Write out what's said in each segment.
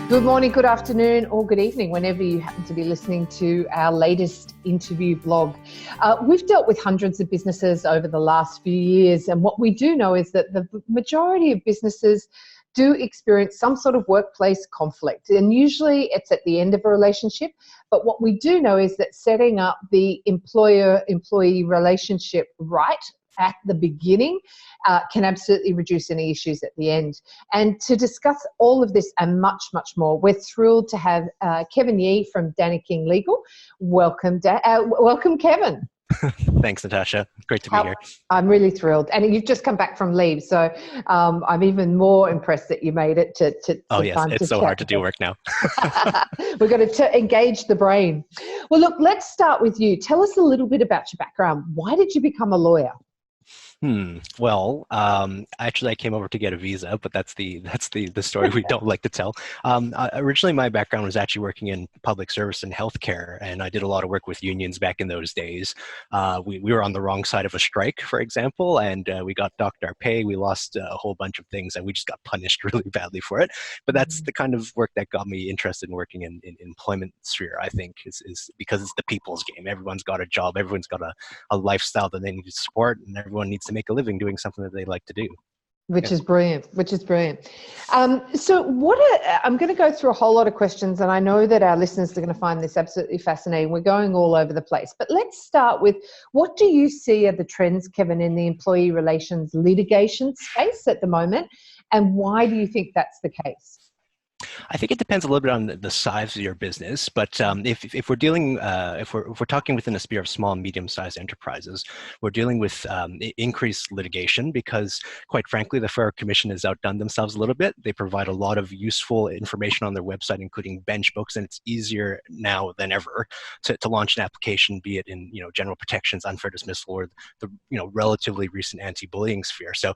Good morning, good afternoon, or good evening, whenever you happen to be listening to our latest interview blog. We've dealt with hundreds of businesses over the last few years, and what we do know is that the majority of businesses do experience some sort of workplace conflict, and usually it's at the end of a relationship. But what we do know is that setting up the employer-employee relationship right at the beginning can absolutely reduce any issues at the end. And to discuss all of this and much, much more, we're thrilled to have Kevin Yee from Danny King Legal. Welcome, Kevin. Thanks, Natasha. Great to be here. I'm really thrilled. And you've just come back from leave, so I'm even more impressed that you made it to Oh, yes. It's so hard to do work now. We've got to engage the brain. Well, look, let's start with you. Tell us a little bit about your background. Why did you become a lawyer? Well, actually, I came over to get a visa, but that's the story we don't like to tell. Originally, my background was actually working in public service and healthcare, and I did a lot of work with unions back in those days. We were on the wrong side of a strike, for example, and we got docked our pay. We lost a whole bunch of things, and we just got punished really badly for it. But that's the kind of work that got me interested in working in employment sphere, I think, is because it's the people's game. Everyone's got a job, everyone's got a lifestyle that they need to support, and everyone needs to make a living doing something that they like to do. Which is brilliant. So I'm going to go through a whole lot of questions, and I know that our listeners are going to find this absolutely fascinating. We're going all over the place, but let's start with, what do you see are the trends, Kevin, in the employee relations litigation space at the moment, and why do you think that's the case? I think it depends a little bit on the size of your business, but if we're dealing, if we're talking within a sphere of small and medium-sized enterprises, we're dealing with increased litigation because, quite frankly, the Fair Commission has outdone themselves a little bit. They provide a lot of useful information on their website, including bench books, and it's easier now than ever to launch an application, be it in general protections, unfair dismissal, or the relatively recent anti-bullying sphere. So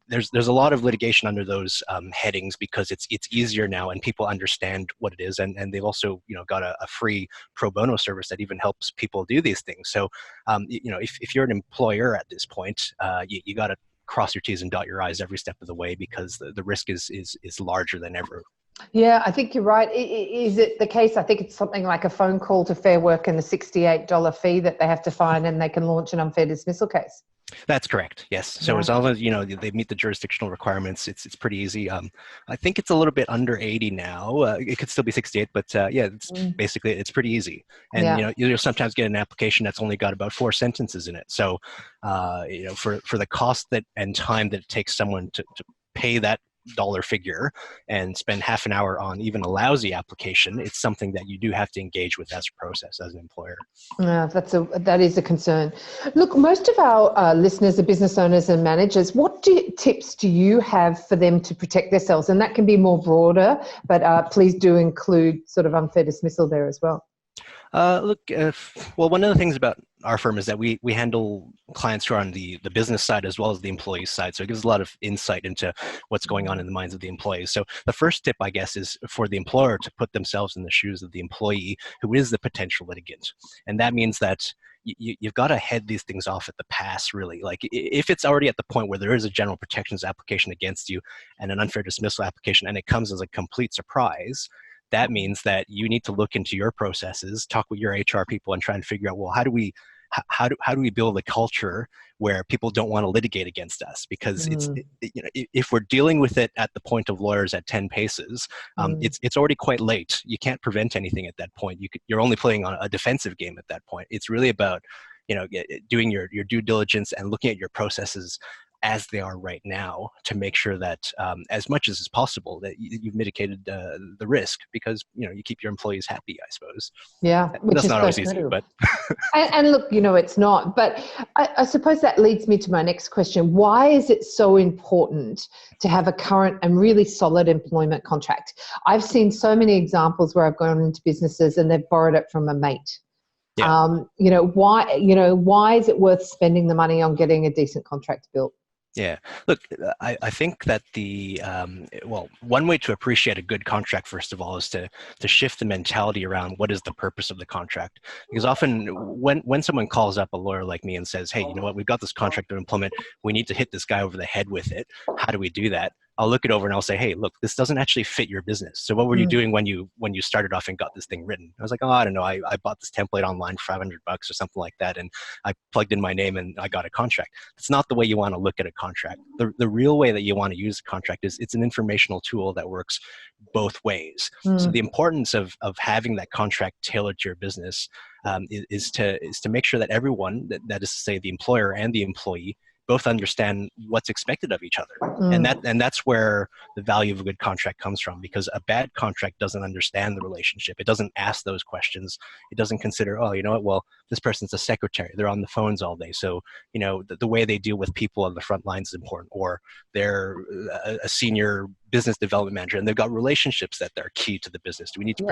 there's a lot of litigation under those headings because it's easier now, and people understand what it is, and they've also got a free pro bono service that even helps people do these things. So if you're an employer at this point, you got to cross your T's and dot your I's every step of the way, because the risk is larger than ever. Yeah, I think you're right. Is it the case? I think it's something like a phone call to Fair Work and the $68 fee that they have to find, and they can launch an unfair dismissal case. That's correct. Yes. So as long as they meet the jurisdictional requirements, it's pretty easy. I think it's a little bit under 80 now. It could still be 68, but it's basically, it's pretty easy. And you'll sometimes get an application that's only got about 4 sentences in it. So for the cost and time that it takes someone to pay that dollar figure and spend half an hour on even a lousy application, it's something that you do have to engage with as a process as an employer. Yeah, that is a concern. Look, most of our listeners are business owners and managers. What tips do you have for them to protect themselves? And that can be more broader, but please do include sort of unfair dismissal there as well. Well, one of the things about our firm is that we handle clients who are on the business side as well as the employee side. So it gives a lot of insight into what's going on in the minds of the employees. So the first tip, I guess, is for the employer to put themselves in the shoes of the employee who is the potential litigant. And that means that you've got to head these things off at the pass, really. Like, if it's already at the point where there is a general protections application against you and an unfair dismissal application, and it comes as a complete surprise, that means that you need to look into your processes, talk with your HR people, and try and figure out, well, how do we build a culture where people don't want to litigate against us? Because if we're dealing with it at the point of lawyers at 10 paces, it's already quite late. You can't prevent anything at that point. You're only playing on a defensive game at that point. It's really about doing your due diligence and looking at your processes as they are right now to make sure that as much as is possible that you've mitigated the risk, because you keep your employees happy, I suppose. Yeah, which that's is not so always easy, but and look, it's not. But I suppose that leads me to my next question. Why is it so important to have a current and really solid employment contract? I've seen so many examples where I've gone into businesses and they've borrowed it from a mate. Yeah. Why is it worth spending the money on getting a decent contract built? Yeah. Look, I think that one way to appreciate a good contract, first of all, is to shift the mentality around what is the purpose of the contract. Because often when someone calls up a lawyer like me and says, hey, you know what, we've got this contract of employment, we need to hit this guy over the head with it. How do we do that? I'll look it over and I'll say, hey, look, this doesn't actually fit your business. So what were you doing when you started off and got this thing written? I was like, oh, I don't know. I bought this template online for $500 or something like that. And I plugged in my name and I got a contract. That's not the way you want to look at a contract. The real way that you want to use a contract is it's an informational tool that works both ways. So the importance of having that contract tailored to your business is to make sure that everyone, that is to say the employer and the employee, both understand what's expected of each other. And that's where the value of a good contract comes from, because a bad contract doesn't understand the relationship. It doesn't ask those questions. It doesn't consider, oh, you know what, well, this person's a secretary. They're on the phones all day. So, you know, the way they deal with people on the front lines is important. Or they're a senior business development manager and they've got relationships that are key to the business. Do we need to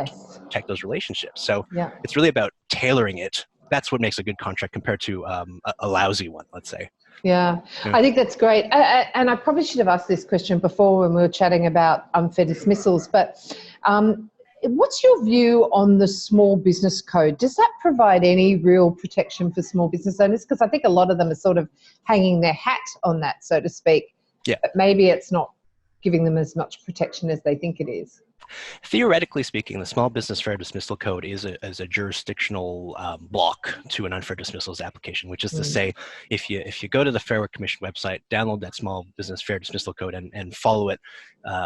protect those relationships? So it's really about tailoring it. That's what makes a good contract compared to a lousy one, let's say. Yeah, I think that's great. And I probably should have asked this question before when we were chatting about unfair dismissals, but what's your view on the small business code? Does that provide any real protection for small business owners? Because I think a lot of them are sort of hanging their hat on that, so to speak. Yeah. But maybe it's not giving them as much protection as they think it is. Theoretically speaking, the Small Business Fair Dismissal Code is a jurisdictional block to an unfair dismissals application, which is to say, if you go to the Fair Work Commission website, download that Small Business Fair Dismissal Code and follow it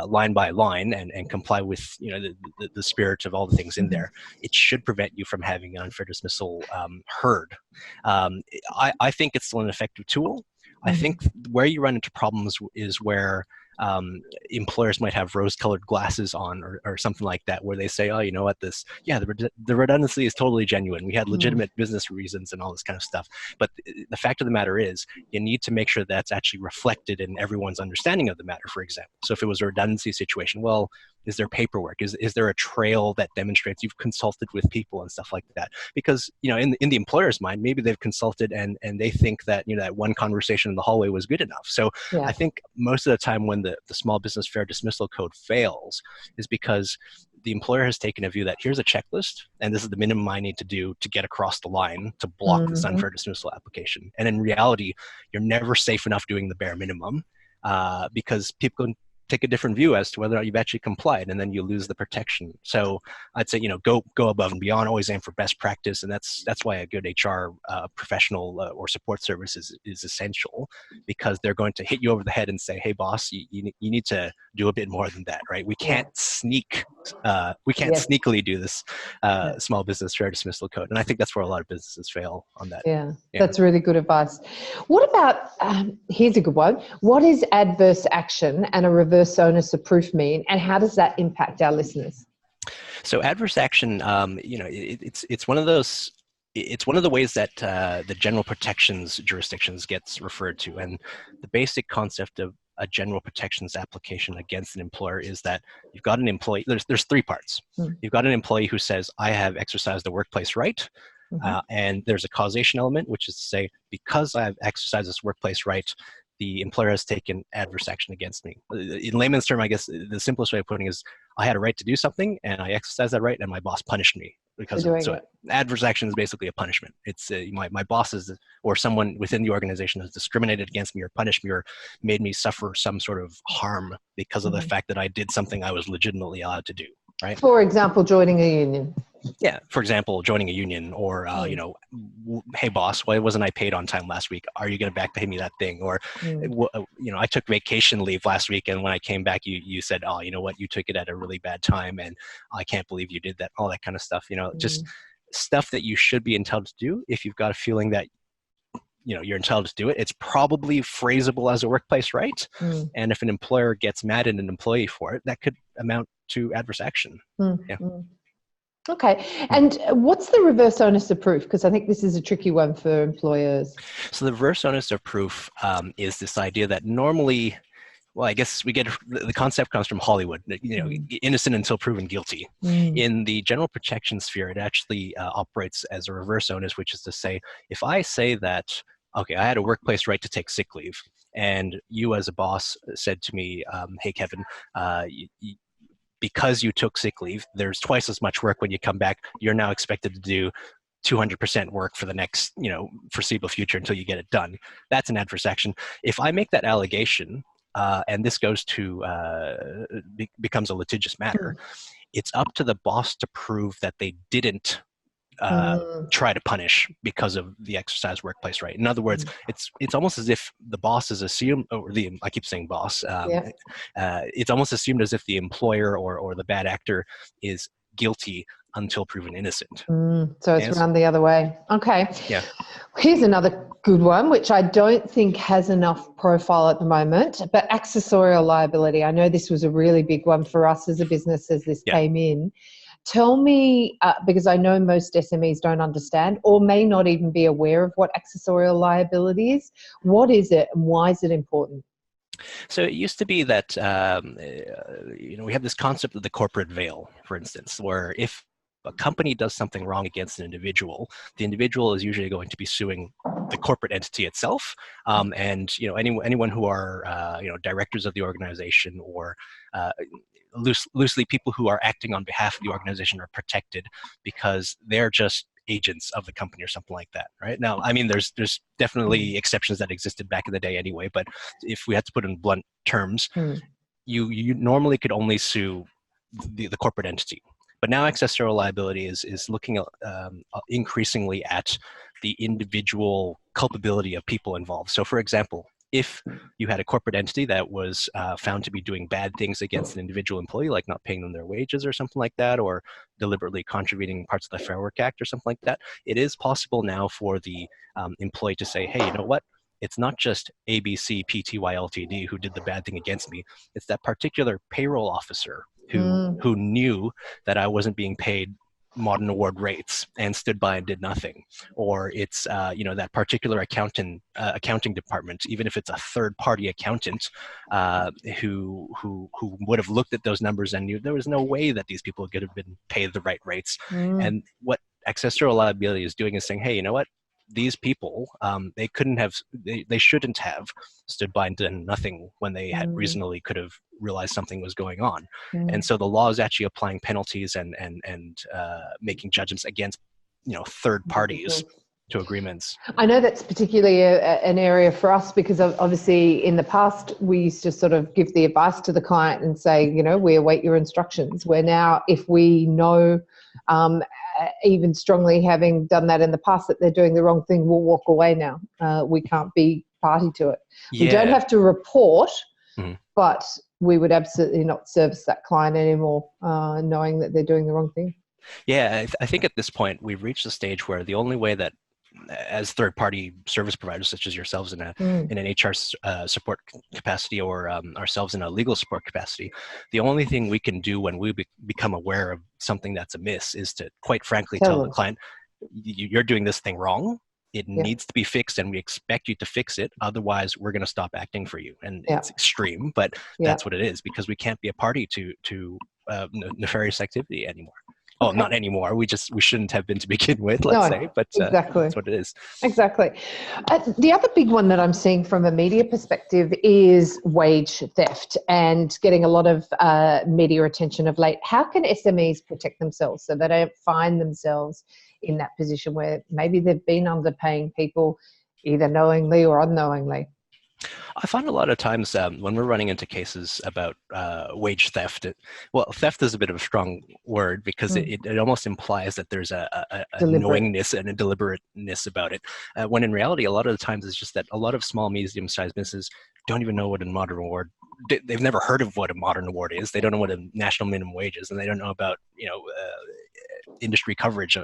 line by line and comply with, you know, the spirit of all the things in there, it should prevent you from having an unfair dismissal heard. I think it's still an effective tool. I think where you run into problems is where employers might have rose-colored glasses on or something like that, where they say, oh, you know what, the redundancy is totally genuine. We had legitimate business reasons and all this kind of stuff. But the fact of the matter is, you need to make sure that's actually reflected in everyone's understanding of the matter, for example. So if it was a redundancy situation, well, is there paperwork? Is there a trail that demonstrates you've consulted with people and stuff like that? Because, you know, in the employer's mind, maybe they've consulted and they think that, you know, that one conversation in the hallway was good enough. So I think most of the time when the Small Business Fair Dismissal Code fails is because the employer has taken a view that here's a checklist and this is the minimum I need to do to get across the line to block this unfair dismissal application. And in reality, you're never safe enough doing the bare minimum because people can take a different view as to whether or not you've actually complied, and then you lose the protection. So I'd say, you know, go above and beyond, always aim for best practice. And that's why a good HR professional or support service is essential, because they're going to hit you over the head and say, hey boss, you need to do a bit more than that, right? We can't sneakily do this Small Business Fair Dismissal Code. And I think that's where a lot of businesses fail on that. Yeah. That's really good advice. What about, here's a good one. What is adverse action and a reverse onus of proof mean, and how does that impact our listeners? So adverse action, you know, it's one of those. It's one of the ways that the general protections jurisdictions gets referred to, and the basic concept of a general protections application against an employer is that you've got an employee. There's three parts. You've got an employee who says, "I have exercised the workplace right," and there's a causation element, which is to say, because I've exercised this workplace right, the employer has taken adverse action against me. In layman's term, I guess the simplest way of putting it is I had a right to do something and I exercised that right and my boss punished me because of it. So adverse action is basically a punishment. It's my bosses or someone within the organization has discriminated against me or punished me or made me suffer some sort of harm because of the fact that I did something I was legitimately allowed to do, right? For example, joining a union. Yeah, for example, joining a union or, you know, hey boss, why wasn't I paid on time last week? Are you going to back pay me that thing? Or, you know, I took vacation leave last week and when I came back, you said, oh, you know what, you took it at a really bad time and I can't believe you did that, all that kind of stuff, you know, just stuff that you should be entitled to do if you've got a feeling that, you know, you're entitled to do it. It's probably phraseable as a workplace right. And if an employer gets mad at an employee for it, that could amount to adverse action. Okay. And what's the reverse onus of proof? Because I think this is a tricky one for employers. So the reverse onus of proof is this idea that normally, well, I guess we get the concept comes from Hollywood, you know, innocent until proven guilty. In the general protection sphere, it actually operates as a reverse onus, which is to say, if I say that, okay, I had a workplace right to take sick leave, and you as a boss said to me, hey, Kevin, because you took sick leave, there's twice as much work when you come back. You're now expected to do 200% work for the next, you know, foreseeable future until you get it done. That's an adverse action. If I make that allegation, and this goes to becomes a litigious matter, it's up to the boss to prove that they didn't try to punish because of the exercise workplace right. In other words, it's almost as if the boss is assumed, or I keep saying boss, it's almost assumed as if the employer or the bad actor is guilty until proven innocent. So it's run the other way. Okay. Yeah. Here's another good one, which I don't think has enough profile at the moment, but accessorial liability. I know this was a really big one for us as a business as this came in. Tell me, because I know most SMEs don't understand or may not even be aware of what accessorial liability is. What is it and why is it important? So it used to be that, we have this concept of the corporate veil, for instance, where if a company does something wrong against an individual, the individual is usually going to be suing the corporate entity itself, and anyone who are directors of the organization or loosely people who are acting on behalf of the organization are protected because they're just agents of the company or something like that, right? Now, I mean, there's definitely exceptions that existed back in the day anyway, but if we had to put in blunt terms, you normally could only sue the corporate entity. But now accessorial liability is looking increasingly at the individual culpability of people involved. So for example, if you had a corporate entity that was found to be doing bad things against an individual employee, like not paying them their wages or something like that, or deliberately contravening parts of the Fair Work Act or something like that, it is possible now for the employee to say, hey, you know what? It's not just ABC Pty Ltd who did the bad thing against me. It's that particular payroll officer who knew that I wasn't being paid modern award rates and stood by and did nothing. Or it's that particular accounting department, even if it's a third party accountant who would have looked at those numbers and knew there was no way that these people could have been paid the right rates. And what accessorial liability is doing is saying, hey, you know what? These people, they shouldn't have stood by and done nothing when they had reasonably could have realized something was going on. And so the law is actually applying penalties and making judgments against third parties to agreements. I know that's particularly an area for us because obviously in the past we used to sort of give the advice to the client and say, we await your instructions. Where now if we know even strongly having done that in the past that they're doing the wrong thing, we'll walk away now. We can't be party to it. We don't have to report, but we would absolutely not service that client anymore, knowing that they're doing the wrong thing. Yeah, I think at this point we've reached a stage where the only way that as third-party service providers such as yourselves in an HR support capacity or ourselves in a legal support capacity, the only thing we can do when we become aware of something that's amiss is to quite frankly tell the client, you're doing this thing wrong. It needs to be fixed and we expect you to fix it. Otherwise, we're going to stop acting for you. And it's extreme, but that's what it is because we can't be a party to nefarious activity anymore. Oh, not anymore. We shouldn't have been to begin with, let's say, but exactly. That's what it is. Exactly. The other big one that I'm seeing from a media perspective is wage theft and getting a lot of media attention of late. How can SMEs protect themselves so they don't find themselves in that position where maybe they've been underpaying people either knowingly or unknowingly? I find a lot of times when we're running into cases about wage theft, theft is a bit of a strong word because it almost implies that there's a knowingness and a deliberateness about it. When in reality, a lot of the times it's just that a lot of small, medium-sized businesses don't even know what a modern award. They've never heard of what a modern award is. They don't know what a national minimum wage is, and they don't know about industry coverage,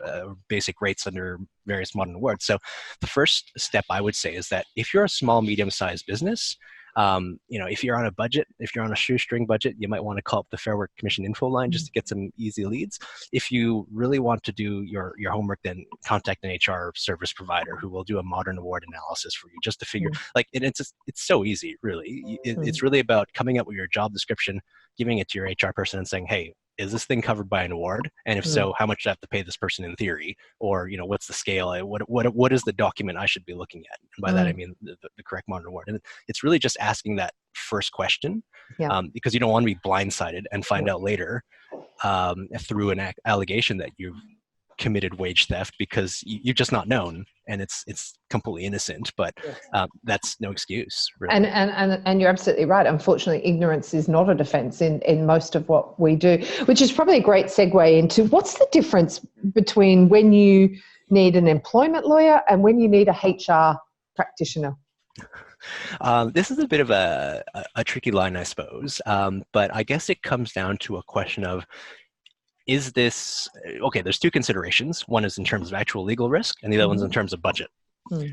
basic rates under various modern awards. So the first step I would say is that if you're a small, medium-sized business, if you're on a budget, if you're on a shoestring budget, you might want to call up the Fair Work Commission info line just to get some easy leads. If you really want to do your homework, then contact an HR service provider who will do a modern award analysis for you just to figure, it's so easy, really. It's really about coming up with your job description, giving it to your HR person and saying, hey, is this thing covered by an award? And if so, how much do I have to pay this person in theory? Or, what's the scale? What is the document I should be looking at? And by that, I mean the correct modern award. And it's really just asking that first question because you don't want to be blindsided and find out later through an allegation that you've committed wage theft because you've just not known, and it's completely innocent, but that's no excuse, really. And you're absolutely right. Unfortunately, ignorance is not a defense in most of what we do, which is probably a great segue into what's the difference between when you need an employment lawyer and when you need a HR practitioner? This is a bit of a tricky line, I suppose, but I guess it comes down to a question of, is this, okay, there's two considerations. One is in terms of actual legal risk, and the other one's in terms of budget.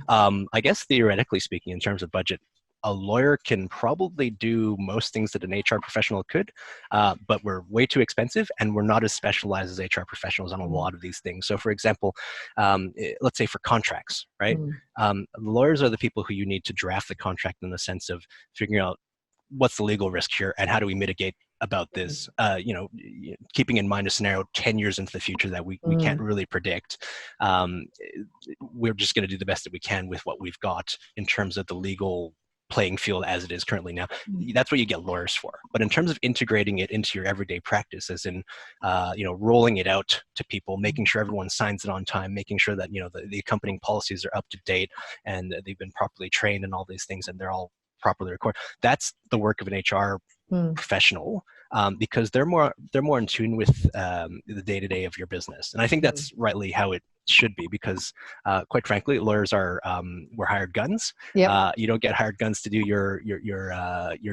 I guess theoretically speaking, in terms of budget, a lawyer can probably do most things that an HR professional could, but we're way too expensive, and we're not as specialized as HR professionals on a lot of these things. So for example, let's say for contracts, right? Lawyers are the people who you need to draft the contract in the sense of figuring out what's the legal risk here and how do we mitigate about this, keeping in mind a scenario 10 years into the future that we can't really predict. We're just going to do the best that we can with what we've got in terms of the legal playing field as it is currently now. That's what you get lawyers for. But in terms of integrating it into your everyday practice, as in, rolling it out to people, making sure everyone signs it on time, making sure that, the accompanying policies are up to date and they've been properly trained and all these things, and they're all properly recorded. That's the work of an HR professional, because they're more in tune with the day-to-day of your business. And I think that's rightly how it should be, because quite frankly, lawyers we're hired guns. You don't get hired guns to do your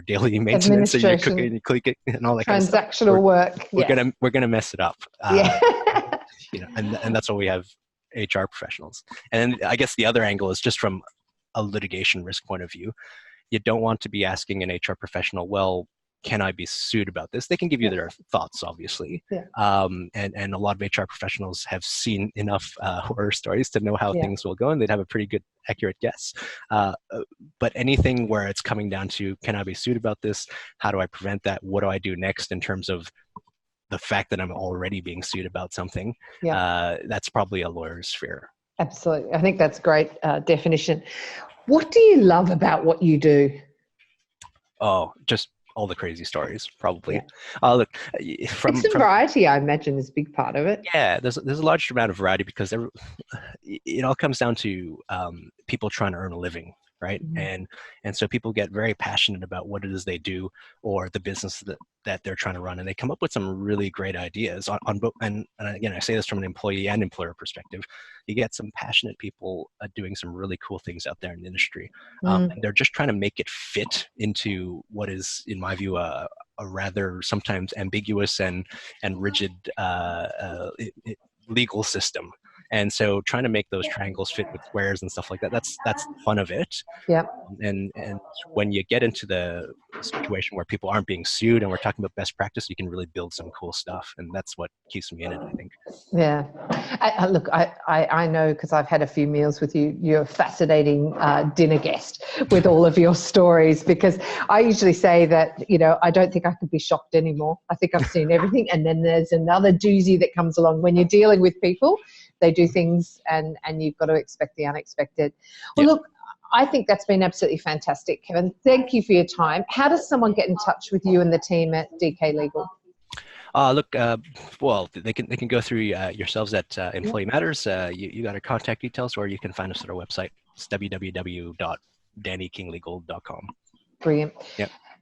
daily maintenance and your cooking and your clicking and all that kind of stuff. Transactional work. We're gonna mess it up. And that's why we have HR professionals. And I guess the other angle is just from a litigation risk point of view. You don't want to be asking an HR professional, well, can I be sued about this? They can give you their thoughts, obviously. And a lot of HR professionals have seen enough horror stories to know how things will go, and they'd have a pretty good, accurate guess. But anything where it's coming down to, can I be sued about this? How do I prevent that? What do I do next in terms of the fact that I'm already being sued about something? That's probably a lawyer's sphere. Absolutely. I think that's a great definition. What do you love about what you do? Oh, just all the crazy stories, probably. Look, from variety, I imagine, is a big part of it. Yeah, there's a large amount of variety because it all comes down to people trying to earn a living, right? And so people get very passionate about what it is they do or the business that they're trying to run, and they come up with some really great ideas on both. And again, I say this from an employee and employer perspective. You get some passionate people doing some really cool things out there in the industry, and they're just trying to make it fit into what is, in my view, a rather sometimes ambiguous and rigid legal system. And so trying to make those triangles fit with squares and stuff like that, that's the fun of it. And when you get into the situation where people aren't being sued and we're talking about best practice, you can really build some cool stuff. And that's what keeps me in it, I think. Look, I know, because I've had a few meals with you, you're a fascinating dinner guest with all of your stories, because I usually say that, I don't think I could be shocked anymore. I think I've seen everything. And then there's another doozy that comes along when you're dealing with people. They do things and you've got to expect the unexpected. Well, look, I think that's been absolutely fantastic, Kevin. Thank you for your time. How does someone get in touch with you and the team at DK Legal? Well, they can go through yourselves at Employee Matters. You got our contact details, or you can find us at our website. It's www.dannykinglegal.com. Brilliant.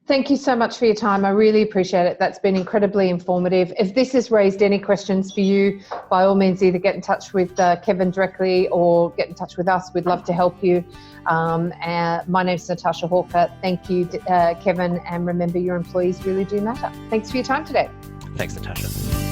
Thank you so much for your time. I really appreciate it. That's been incredibly informative. If this has raised any questions for you, by all means, either get in touch with Kevin directly or get in touch with us. We'd love to help you. My name is Natasha Hawker. Thank you, Kevin. And remember, your employees really do matter. Thanks for your time today. Thanks, Natasha.